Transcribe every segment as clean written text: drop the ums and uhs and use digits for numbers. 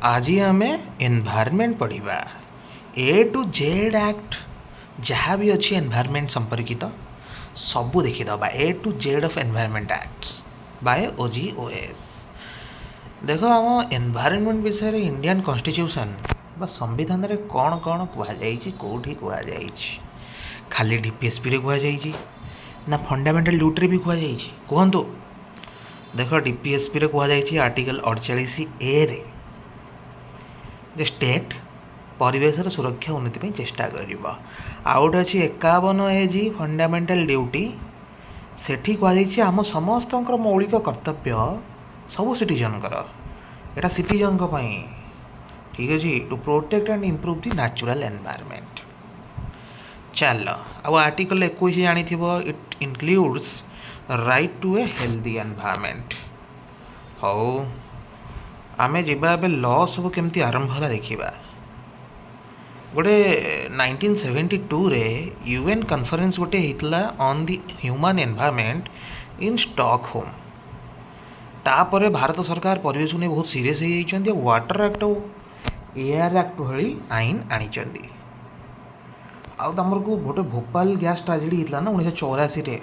आज आम एनवायरनमेंट पढ़ा ए टू जेड एक्ट जहाँ भी अच्छी एनवायरनमेंट संपर्कित सबू देखीदे A to Z of environment acts by OGOS। देख आम एनवायरनमेंट विषय इंडियन कॉन्स्टिट्यूशन बा संविधान रे कौन कौन कहुई कौटी कहुई खाली DPSP रे कहुई ना फंडामेंटल ड्यूटी भी कहुई कहतु। देख DPSP रे कहुई आर्टिकल 48A रे जे स्टेट परिवेशर सुरक्षा उन्नति पर चेष्टा कर। आउट अच्छी 51A फंडामेंटल ड्यूटी सेठी कहुई आम समस्त मौलिक कर्तव्य सबू सिटीजन एटा सिटीजन ठीक अच्छे to protect and improve the natural environment. चल आर्टिकल 21 जानी it includes right to a healthy environment. How आमे जिबा एबे लॉ सब केमती आरंभ होला देखिबा। गोटे 1972 रे UN कॉन्फ्रेंस गोटे हितला on the human environment in Stockholm. तापर भारत सरकार परिवेश ने बहुत सीरियस हो जाइछन्ती वाटर एक्ट और एयर एक्ट भली आईन आनिछन्ती। आमर को गोटे भोपाल गैस ट्राजेडी होता ना 1984 रे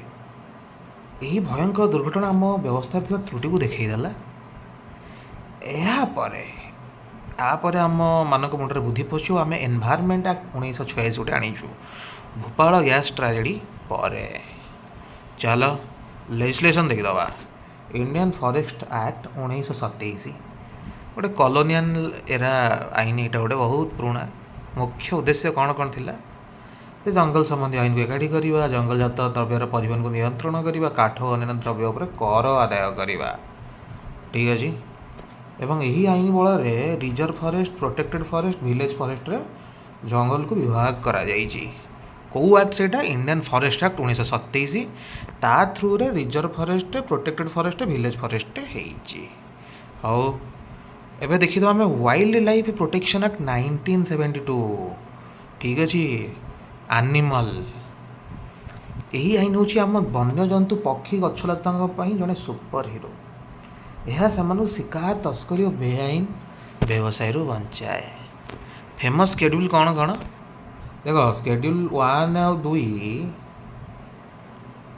यही भयंकर दुर्घटना आम व्यवस्था त्रुटि को देखईदेला। यापर आम मानक मुंडे बुद्धि पशु आम एनवायरनमेंट एक्ट 1946 गोटे आनीचु भोपाल गैस ट्राजेडी पर। चल लेजिस्लेशन देखीदबा। इंडियन फॉरेस्ट एक्ट 1927 गोटे कॉलोनियल एरा आईन यहाँ गोटे बहुत पुराना। मुख्य उद्देश्य कौन कौन थिला ते जंगल संबंधी आईन को एकाठी करवा, जंगलजात द्रव्यर परिवहन को नियंत्रण करवा, काठ और अन्य द्रव्य उपर कर आदाय करवा। ठीक अच्छे एवं यही आईन बल reserve forest, protected forest, village forest रे जंगल को विभाग करा जाइछि। कौ एक्ट से इंडियन फॉरेस्ट एक्ट 1927 ता थ्रू रे reserve forest, protected forest, village forest होइछि। हाउ एबे देखिदो आमे वाइल्ड लाइफ प्रोटेक्शन एक्ट 1972। ठीक अच्छे एनिमल यही आईन हूँ आम वन्यजंतु पक्षी गछलता जड़े सुपर हिरो। यह से शिकार, तस्करी और बेआईन व्यवसाय बचाए। फेमस शेड्यूल कौन कौन देख शेड्यूल 1 और 2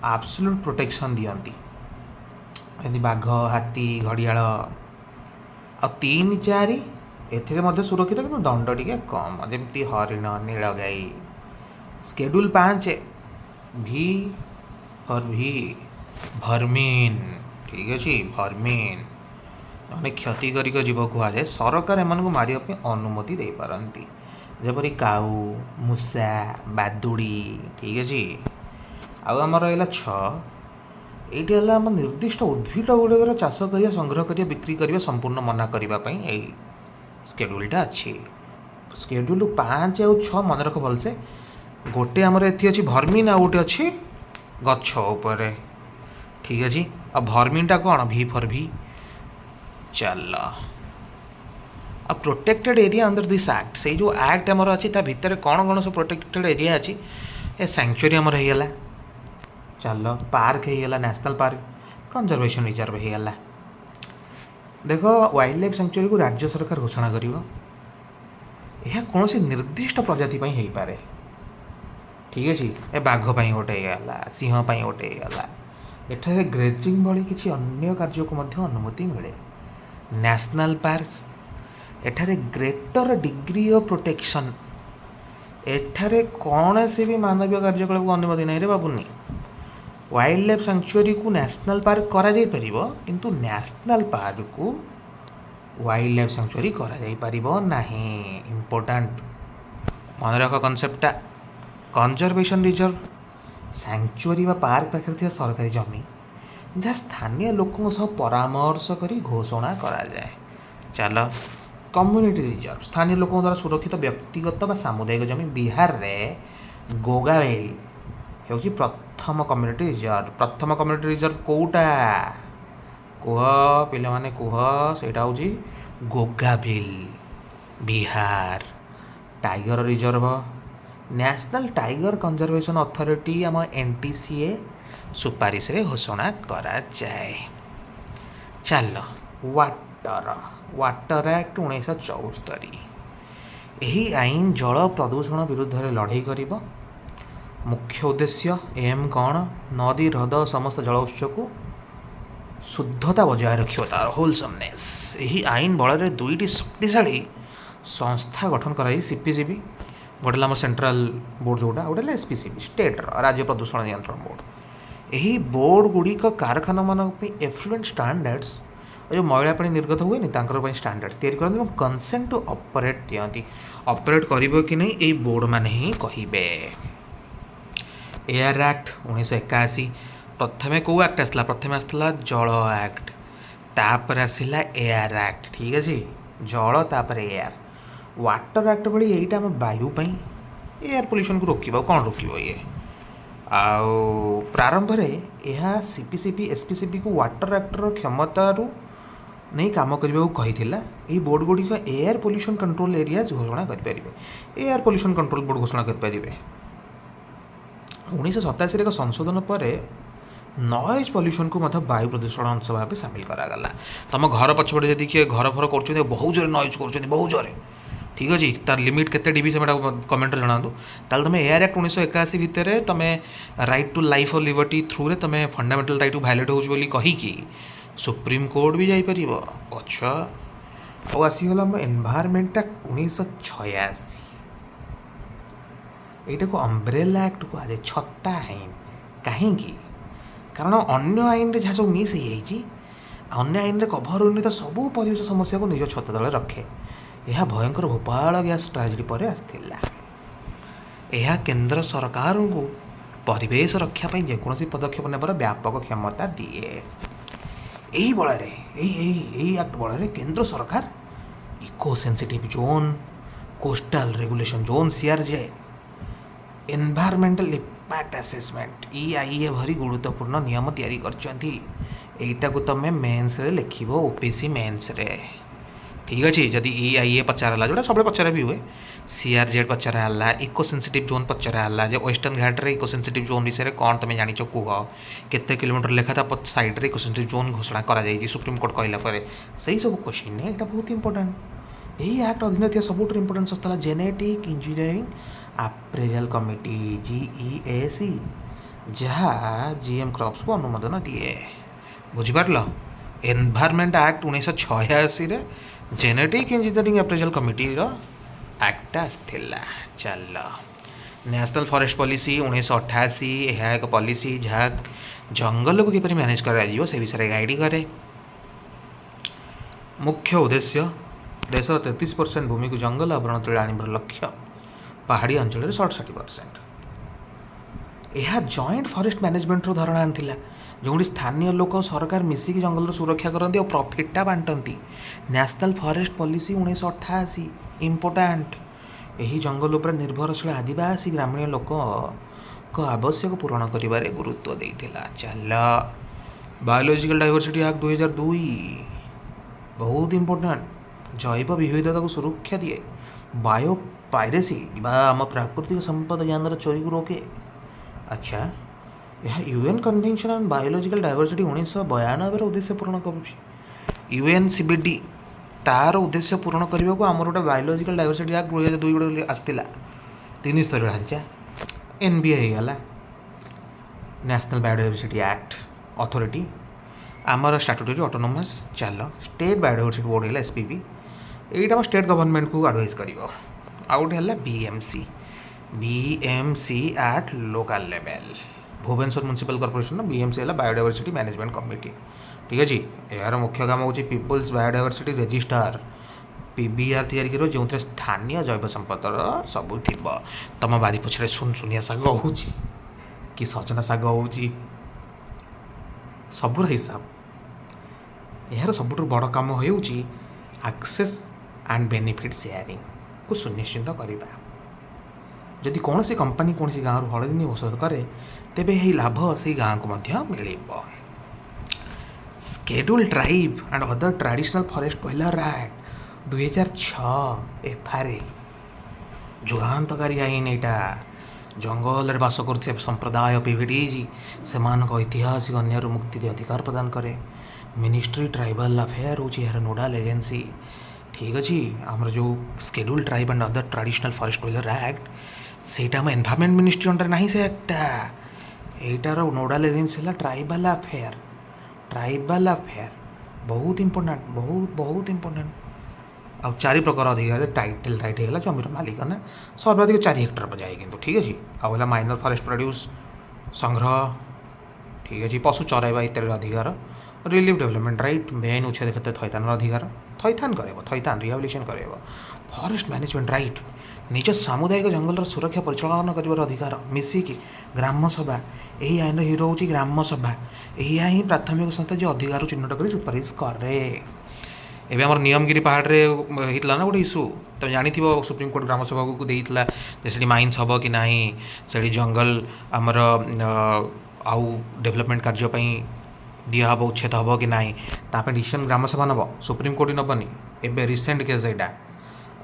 एब्सोल्यूट प्रोटेक्शन दियंती यदि बाघ, हाथी, घड़ियाल आ 3, 4 एथिरे सुरक्षित कि दंड टिके कम जमती हरिण, नीलगाई। शेड्यूल 5 भी फॉर भी भर्मीन। ठीक अच्छे भर्मीन मैंने क्षतिकारिक जीव कहुए सरकार एम मारे अनुमति दे पारती जपरी काऊ, मूषा, बादुड़ी। ठीक अच्छे आम रहा 6 ये आम निर्दिष्ट उद्भिद गुड़िकर चाष कर संग्रह कर बिक्री करने संपूर्ण मना करने शेड्यूलटा अच्छी। शेड्यूल 5 और 6 मन रख भलसे। गोटे आमर एथि अच्छी भर्मीन आ गोटे अच्छी गछ उपर। ठीक अच्छे आ भर्मीनटा कौन भी फॉर भी। चल आ protected area under this act से जो एक्ट आमर अच्छी भितर कौन कौन सब प्रोटेक्टेड एरिया अच्छी ए सैंक्चुरी आमर होगला। चल पार्क होगला, नेशनल पार्क, कंजर्वेशन रिजर्व होगला। देख वाइल्ड लाइफ सैंक्चुरी को राज्य सरकार घोषणा कर कौन सी निर्दिष्ट प्रजाति हो पारे। ठीक अच्छे ए बाघ गोटे गला, सिंह गोटे गला। एठारे ग्रेजिंग भली किसी अन्य कार्य को अनुमति मिले। नेशनल पार्क एठारे ग्रेटर डिग्री ऑफ प्रोटेक्शन एठारे कौन से भी मानवीय कार्यकलाप को अनुमति नहीं रे बाबुनी। वाइल्ड लाइफ सैंक्चुरी को नेशनल पार्क करा जाई परिबो किंतु नेशनल पार्क को वाइल्ड लाइफ सैंक्चुरी करा जाई परिबो नहीं। इंपोर्टेंट मन रख कॉन्सेप्टटा। कंजर्वेशन रिजर्व सैंक्चुरी पार्क पाखे सरकारी जमी जहाँ स्थानीय लोकों सह परामर्श करी घोषणा करा जाए। चल कम्युनिटी रिजर्व स्थानीय लोकों द्वारा सुरक्षित व्यक्तिगत बा सामुदायिक जमी। बिहार रे गोगावेल होची प्रथम कम्युनिटी रिजर्व। प्रथम कम्युनिटी रिजर्व कोटा कह पिले माने कह सेटा होची Gogabeel Bihar. Tiger reserve national tiger conservation authority आम NTCA सुपारिश रे घोषणा करा जाए। चल वाटर एक्ट 1974। यही आईन जल प्रदूषण विरुद्ध में लड़ाई कर मुख्य उद्देश्य एम कौन नदी ह्रद समस्त जल उत्स को शुद्धता बजाय रखियो तार होलसमनेस। यही आईन बल में दुईटी शक्तिशाली संस्था गठन कराई सीपीसीबी गोटे आम सेंट्रल बोर्ड जोटा गोटे एसपीसीबी स्टेट राज्य प्रदूषण नियंत्रण बोर्ड। यही बोर्ड गुड़िक कारखाना मानी एफ्लुएंट स्टैंडर्ड्स जो मैला पानी निर्गत हुए स्टैंडर्ड्स तैयारी करते कंसेंट टू ऑपरेट दियंती। ऑपरेट करिबो कि नहीं यही बोर्ड मैंने ही कहिबे। एयर एक्ट 1981 प्रथमे कौ एक्ट आसला प्रथमे आसला जल एक्ट तापर आसला एयर एक्ट ठीक अच्छे जल तापर एयर वाटर एक्ट भली यहीटा आम वायु एयर पोल्यूशन को रोक कौन रोक ये आउ प्रारंभ में यह सीपीसीपी एसपीसीपी को वाटर एक्टर क्षमतारू नहीं काम करने को कही बोर्ड गुड़िक एयर पोल्यूशन कंट्रोल एरियाज घोषणा करें। एयर पोल्यूशन कंट्रोल बोर्ड घोषणा करें। 1987 एक संशोधन पर नॉइज पोल्यूशन को वायु प्रदूषण अंश भाव सामिल करागला। तुम घर पछपटे जदि किए घर फर कर बहुत जोर नॉइज कर बहुत जोर ठीक अच्छे तार लिमिट केते डीबी से कमेंट जनातु ताल तुम एयर एक्ट 1981 भितर तुम राइट टू लाइफ और लिबर्टी थ्रू रे तुम फंडामेंटल राइट भायोलेट होगी कहीकि सुप्रीम कोर्ट भी जापर। अच्छा और आसीगला एनवायरमेंट एक्ट 1986 यटा को अम्ब्रेला एक्ट कहुए छत्ता आईन कहीं कारण अन्य आईन रे जहाँ सब मिस हो अन्य आईन रे कभर होनी तो सबू परिवेश समस्या को निज छत तले रखे। यह भयंकर भोपाल गैस ट्राजेडी पर आसला। यह केंद्र सरकार को परिवेश रक्षा जेकोसी पदक्षेप नेबार व्यापक क्षमता दिए। यही बल एक्ट बल केंद्र सरकार eco sensitive zone coastal regulation zone CRZ environmental impact assessment EIA भरी गुरुत्वपूर्ण नियम तैयारी करछंती। एटा को तुम मेन्स रे लिखिबो ओपीसी मेन्स रे ठीक अच्छे जदि EIA पचाराला जोटा सब पचार भी हुए CRZ पचाराला इको सेंसिटिव जोन पचाराला जे वेस्टर्न घाट रे इको सेंसिटिव जोन विषय कौन तुम जानिच कुह केते किलोमीटर लेखा था साइड रे इको सेंसिटिव जोन घोषणा करा जायछि सुप्रीम कोर्ट कहला परे सही सब क्वेश्चन है एटा बहुत इंपोर्टेंट। यही एक्ट अधीन थी सबुठ इंपोर्टेंट संस्था genetic engineering appraisal committee GEAC जहाँ GM क्रॉप्स को अनुमोदन दिए बुझिपार। एनवायरमेंट एक्ट 1986 रे genetic engineering appraisal committee act आसला। चल नेशनल फॉरेस्ट पॉलिसी 1988 यह एक पॉलिसी जहाँ जंगल को किपर मैनेज कर से विषय गाइड करे। मुख्य उद्देश्य देश 33% भूमि को जंगल आवरण तले आनिबार लक्ष्य पहाड़ी अंचल 60%। यह जॉइंट फॉरेस्ट मैनेजमेंट धारणा आनी जो स्थानीय लोक सरकार मिसिक जंगल सुरक्षा करती और प्रॉफिटा बांटती। नेशनल फॉरेस्ट पॉलिसी 1988 इम्पोर्टाट यही जंगल उपर निर्भरशील आदिवासी ग्रामीण लोक आवश्यक पूरण कर गुरुत्व देता। चल बायोलॉजिकल डाइवर्सिटी एक्ट 2002 बहुत इम्पोर्टाट जैव विविधता को सुरक्षा दिए। बायो पायरेसी आम प्राकृतिक संपद ज्ञान चोरी को रोके। अच्छा यह UN convention on biological diversity 1992 उद्देश्य पूर्ण करुँच। UNCBD तार उद्देश्य पूर्ण करने को आमर गोटे बायोलॉजिकल डाइवर्सिटी एक्ट 2002 गोटे आसला 3 स्तर ढांचा NBA होगा नेशनल बायोडाइवर्सिटी एक्ट अथॉरिटी आमर स्टैट्यूटरी ऑटोनोमस। चल स्टेट बायोडाइवर्सिटी बोर्ड है SPB यहीटा स्टेट गवर्नमेंट को एडवाइस कर। आउ गोटे है BMC at local level Bhubaneswar municipal corporation BMC है बायोडाइवर्सिटी मैनेजमेंट कमिटी ठीक अच्छे। यार मुख्य काम हूँ पीपुल्स बायोडाइवर्सिटी रजिस्टर PBR तैयारी करो जो स्थानीय जैव संपदर सबू थी। तुम बारी पछे सुनसुनिया शाग हो कि सजना शाग हो सबूर हिसाब यार सबुठ बड़ काम हो एक्सेस एंड बेनिफिट शेयरिंग को सुनिश्चित करवा। जदि कौन सी कंपनी कौन सी गाँव हलदिनी औषध करे तेबे यही लाभ से गाँव को मिल। Schedule tribe and other traditional forest dweller act 2006 FRA जुगान्तकारी आईन यहाँ जंगल बास कर संप्रदाय PVTG से ऐतिहासिक अन्य मुक्ति दे अधिकार प्रदान करे। मिनिस्ट्री ट्राइबल अफेयर हूँ यार नोडाल एजेंसी ठीक अच्छे आमर जो schedule tribe and other traditional forest division act सेटा आम एनवायरमेंट मिनिस्ट्री अंडर ना से एक्टा एटार नोडाल एजेंसी है ट्राइबल अफेयर बहुत इंपोर्टाट बहुत बहुत इंपोर्टाट आ चारि प्रकार अधिकार टाइटल राइट होगा जमीर मालिकाना सर्वाधिक 4 हेक्टर पर जाए कि ठीक अच्छे आला माइनर फॉरेस्ट प्रोड्यूस संग्रह ठीक अच्छे पशु चराइबा इत्यादि अधिकार रिलीफ डेवलपमेंट राइट मेन उच्छेद क्षेत्र थैथान अधिकार थैथान थैथान रिहाबिलिटेशन कर फॉरेस्ट मैनेजमेंट राइट निज सामुदायिक जंगल सुरक्षा परिचालन कर अधिकार मिसिकी ग्राम सभा यही आईन हिरो हूँ ग्राम सभा यह ही प्राथमिक संस्था जो अधिकार चिन्हट कर सुपारिश करे एवं आम नियमगिरी पहाड़े होता ना गोटे इश्यू तुम जानी सुप्रीमकोर्ट ग्राम सभा को देता से माइन्स हम कि ना से जंगल आमर आउ डेवलपमेंट कार्यपाई दिया हम उच्छेद हम कि ना डिसीजन ग्राम सभा नब सुप्रीमकोर्ट नबनी एवं रिसेंट केस यहाँ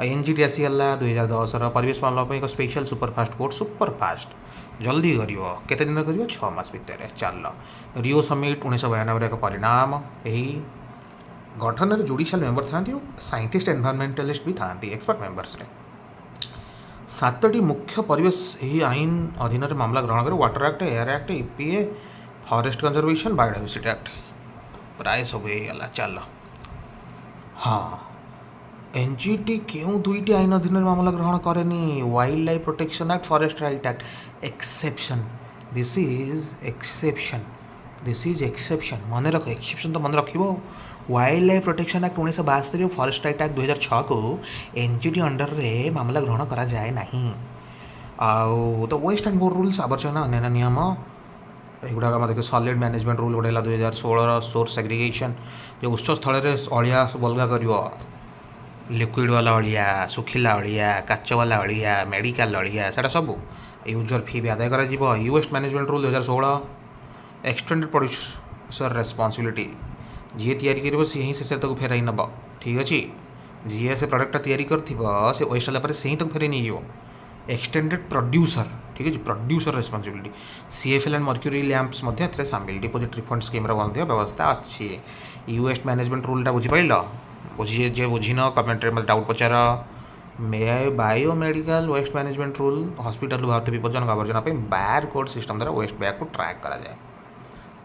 एनजीटी आसीगला 2010 परिवेश पालन एक स्पेशल सुपरफास्ट कोर्ट सुपरफास्ट जल्दी कर दिन कर 6 मास भितर चल रिओ समिट 1992 एक परिणाम यही गठन में जुडिशियल मेंबर था साइंटिस्ट एनवायरमेंटलिस्ट भी था एक्सपर्ट मेंबर्स रे 7टी मुख्य परिवेश यही आईन अधीन मामला ग्रहण कर water act air act EPA forest conservation biodiversity act प्राय सब होगा चल हाँ एनजीटी क्यों 2टी आईन अधीन मामला ग्रहण करेनि wild life protection act forest right act exception this is exception मन रख एक्सेप्शन तो मन रख wild life protection act 1972 forest right act 2006 को एनजीटी अंडर रे मामला ग्रहण करा जाए नहीं आउ तो वेस्ट एंड बोर्ड रूल्स आवर्जना अन्य नियम युवा देख सॉलिड मैनेजमेंट रूल गोटे 2016 सोर्स एग्रीगेशन जो उच्च स्थल में अलिया अलगा कर लिक्विड वाला अलिया सुखिला अलिया काच वाला अलिया मेडिकल अलिया से सब यूजर फी भी आदाय कर waste management rule 2016 extended producer responsibility जी तैयारी कर सी ही से फेराई नब ठीक अच्छे जी से प्रोडक्ट तैयारी कर वेस्ट है से ही फेर नहीं एक्सटेंडेड प्रोड्यूसर ठीक है producer responsibility CFL and mercury lamps सामिल डिपोजिट रिफंड स्कीम व्यवस्था अच्छी यू वेस्ट मैनेजमेंट रूलटा बुझीपार बुझी जे बुझीन कमेंट्रे मतलब डाउट पचार bio medical waste management rule hospital भारत विपज्जनक आवर्जना बार कोड सिस्टम द्वारा वेस्ट बैग को ट्रैक करा जाए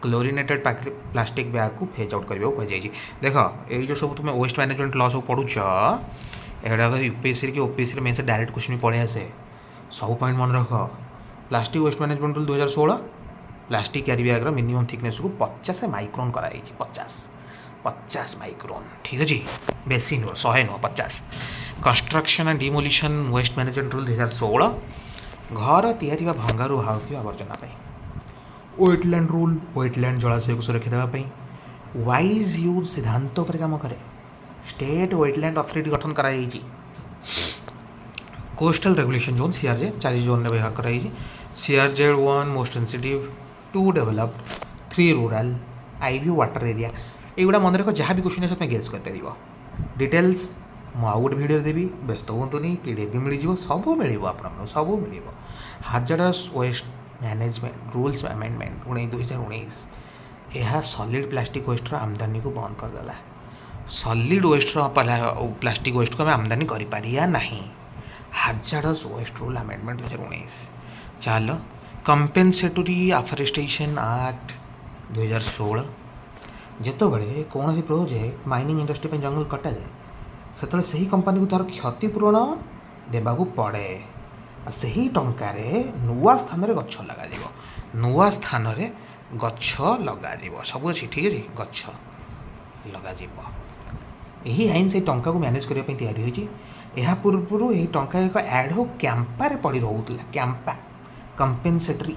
क्लोरिनेटेड प्लास्टिक बैग को फेज आउट करने को कही देख ये जो सब तुम वेस्ट मैनेजमेंट लॉ सब पढ़ुच यहाँ यूपीएससी कि ओपीएससी मेन से डायरेक्ट क्वेश्चन पड़े आसे सब पॉइंट मन रख plastic waste management rule 2016 plastic carry बैग्र मिनिमम थिकनेस को 50 माइक्रोन कराई 50 माइक्रोन ठीक अच्छे बेसी नुह 100 नुह 50 construction and demolition waste management rule 2016 घर तैयारी भंगारू बाहर आवर्जना वेटलैंड रूल वेटलैंड जलाशय को सुरक्षा देवाई वाइज यूज सिद्धांत पर काम करे स्टेट वेटलैंड अथॉरिटी गठन कराई coastal regulation zone CRZ 4 zone में भाग कराई CRZ 1 most sensitive 2 developed 3 rural IV water area युवा मन रख जहाँ भी क्वेश्चन है तुम गेस कर डिटेल्स मुझे गोटे भिडियो देवी व्यस्त हूँ पीडीएफ भी मिल सब मिल आप सब मिल हाजरस वेस्ट मैनेजमेंट रूल्स अमेंडमेंट 2019 यह सॉलिड प्लास्टिक वेस्ट आमदानी को बंद करदेला सॉलिड वेस्ट प्लास्टिक वेस्ट को आम आमदानी करिपारिया नहीं हाजरस वेस्ट रूल अमेंडमेंट 2019 चल कंपेनसेटरी अफरेस्टेशन एक्ट 2016 जिते बड़े कौन प्रोजेक्ट माइनिंग इंडस्ट्री पर जंगल कटा जाए से से ही कंपनी को तार क्षतिपूरण देवाक पड़े से ही टंकार नुआ स्थान गछ लग नुआ स्थान गछ लग सब अच्छे ठीक अच्छे गछ लग यही आईन से टंका को मैनेज करने या पूर्व यही टंका एक एडहो कैंपारे पड़ी रोला कैंपा कंपेनसेटरी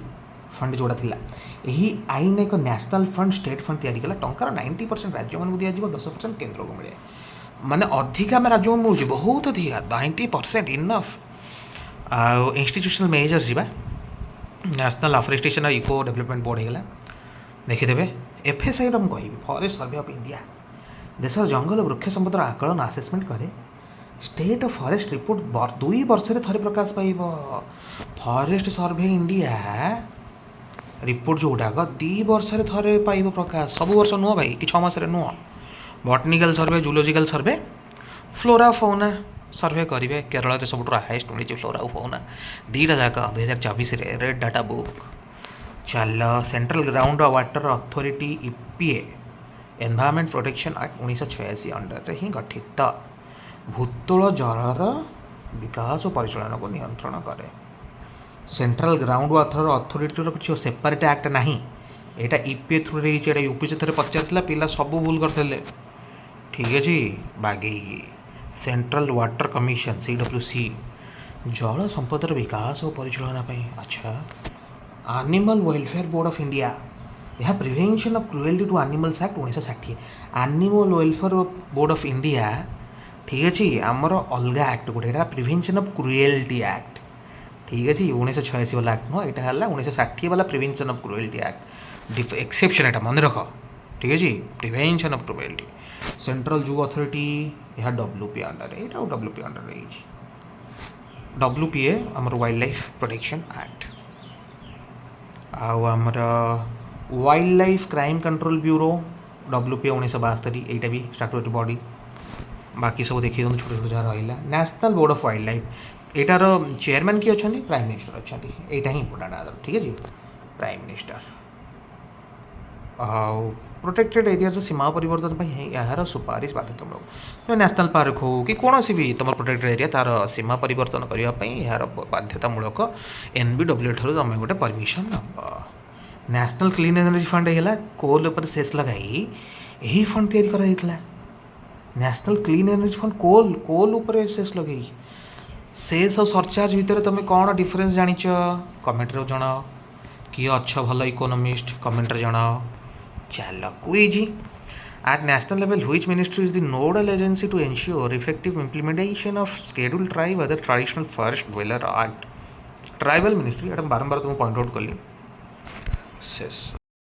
फंड जोड़ा था यही आईन एक नेशनल फंड स्टेट फंड तैयारी कला टंकार 90% राज्य मानक दिज्व 10% केन्द्र को मिले माने अधिका में राज्य मिलूँ बहुत अधिका 90% इनफ इंस्टीट्यूशनल मेजर्स जी नेशनल अफरेस्टेशन और इको डेवलपमेंट बोर्ड होगा देखीदे एफएसआई मुझे कहि फॉरेस्ट सर्वे ऑफ इंडिया देशर जंगल वृक्ष संपदर आकलन आसेसमेंट करे स्टेट फॉरेस्ट रिपोर्ट 2 वर्ष थे प्रकाश पाइब फॉरेस्ट सर्वे इंडिया रिपोर्ट जोटाक 2 वर्ष थे पाइब प्रकाश, सब वर्ष नुह भाई कि 6 मास नुह। बटनिकाल सर्वे, जूलोजिकाल सर्वे, फ्लोरा फौना सर्वे करेंगे। केरल में सब हाएस्ट मिली फ्लोरा फौना दीटा जाक 2024 रेड डाटा बुक। चल central ground water authority EPA environment protection act 1986 under ही गठित भूतल जलर विकास और परिचालन को नियंत्रण करे। सेंट्रल ग्राउंड वाटर अथॉरिटी किसी सेपरेट एक्ट ना, यहाँ ईपीए थ्रू रही यूपी से थे पचार पिला सब भूल करते। ठीक अच्छे बागे सेंट्रल वाटर कमिशन CWC जल संपदर विकास और परिचालन पे। अच्छा animal welfare board of India यह prevention of cruelty to animals act 1960। Animal welfare board of India ठीक अच्छे आमर अलग एक्ट गोटे प्रिवेंशन ऑफ क्रुएल्टी एक्ट। ठीक अच्छे 1986 वाला एक्ट नुह, यहाँ है 1960 वाला prevention of cruelty act exception यहाँ मन रख। ठीक अच्छे prevention of cruelty. Central zoo authority यह WP अंडर, यहाँ WP अंडर रही। WPA आमर वाइल्ड लाइफ प्रोटेक्शन एक्ट। आमर wild life crime control bureau WPA 1972, यहाँ भी स्टैट्यूटरी बॉडी। बाकी सब देखिए छोटे छोटे जहाँ रहा। National board of wild life एटार चेयरमैन किए अच्छा प्राइम मिनिस्टर अच्छा, यहाँ ही इंपोर्टाट आदर। ठीक है जी प्राइम मिनिस्टर। प्रोटेक्टेड एरिया सीमा परिवर्तन यार सुपारिश बाध्यतामूलक। तुम नेशनल पार्क हो कि कौन सी भी तुम प्रोटेक्टेड एरिया तार सीमा परिवर्तन करने यार बाध्यतामूलक NBWA ठार तुम गोटे परमिशन नब। नेशनल क्लीन एनर्जी फंड है कोल उपर सेस लगाई यही फंड तैयारी। नेशनल क्लीन एनर्जी फंड कोल कोल उपर सेस लगे। सेस और सरचार्ज भितर तुम कौन डिफरेन्स जान कमेंट्रे जनाओ। किए अच्छा भल इकोनोमिस्ट कमेंट्रे जनाओ। चल quiz at national level which ministry is the nodal agency to ensure effective implementation of schedule tribe other traditional forest dweller act. Tribal ministry एट बारंबार तुम पॉइंट आउट कली शेष